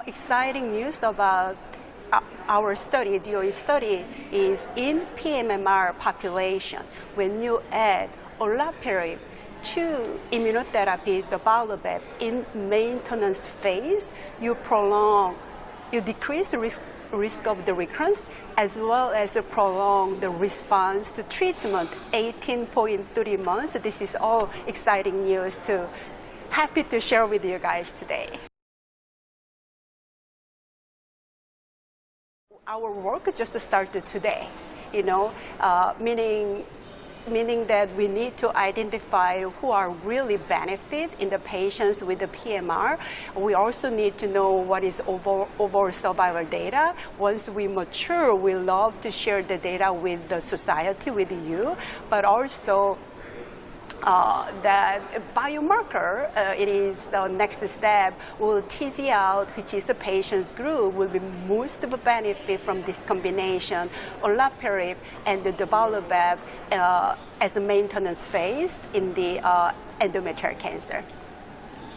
Exciting news about our study, DOE study, is in pMMR population. When you add olaparib to immunotherapy, Durvalumab, in maintenance phase, you decrease the risk of the recurrence as well as prolong the response to treatment 18.3 months. This is all exciting news happy to share with you guys today. Our work just started today, meaning that we need to identify who are really benefit in the patients with the PMR. We also need to know what is overall survival data. Once we mature, we love to share the data with the society, with you, but also that biomarker, it is the next step. We'll tease out which is the patient's group will be most of the benefit from this combination, olaparib and the Durvalumab as a maintenance phase in the endometrial cancer.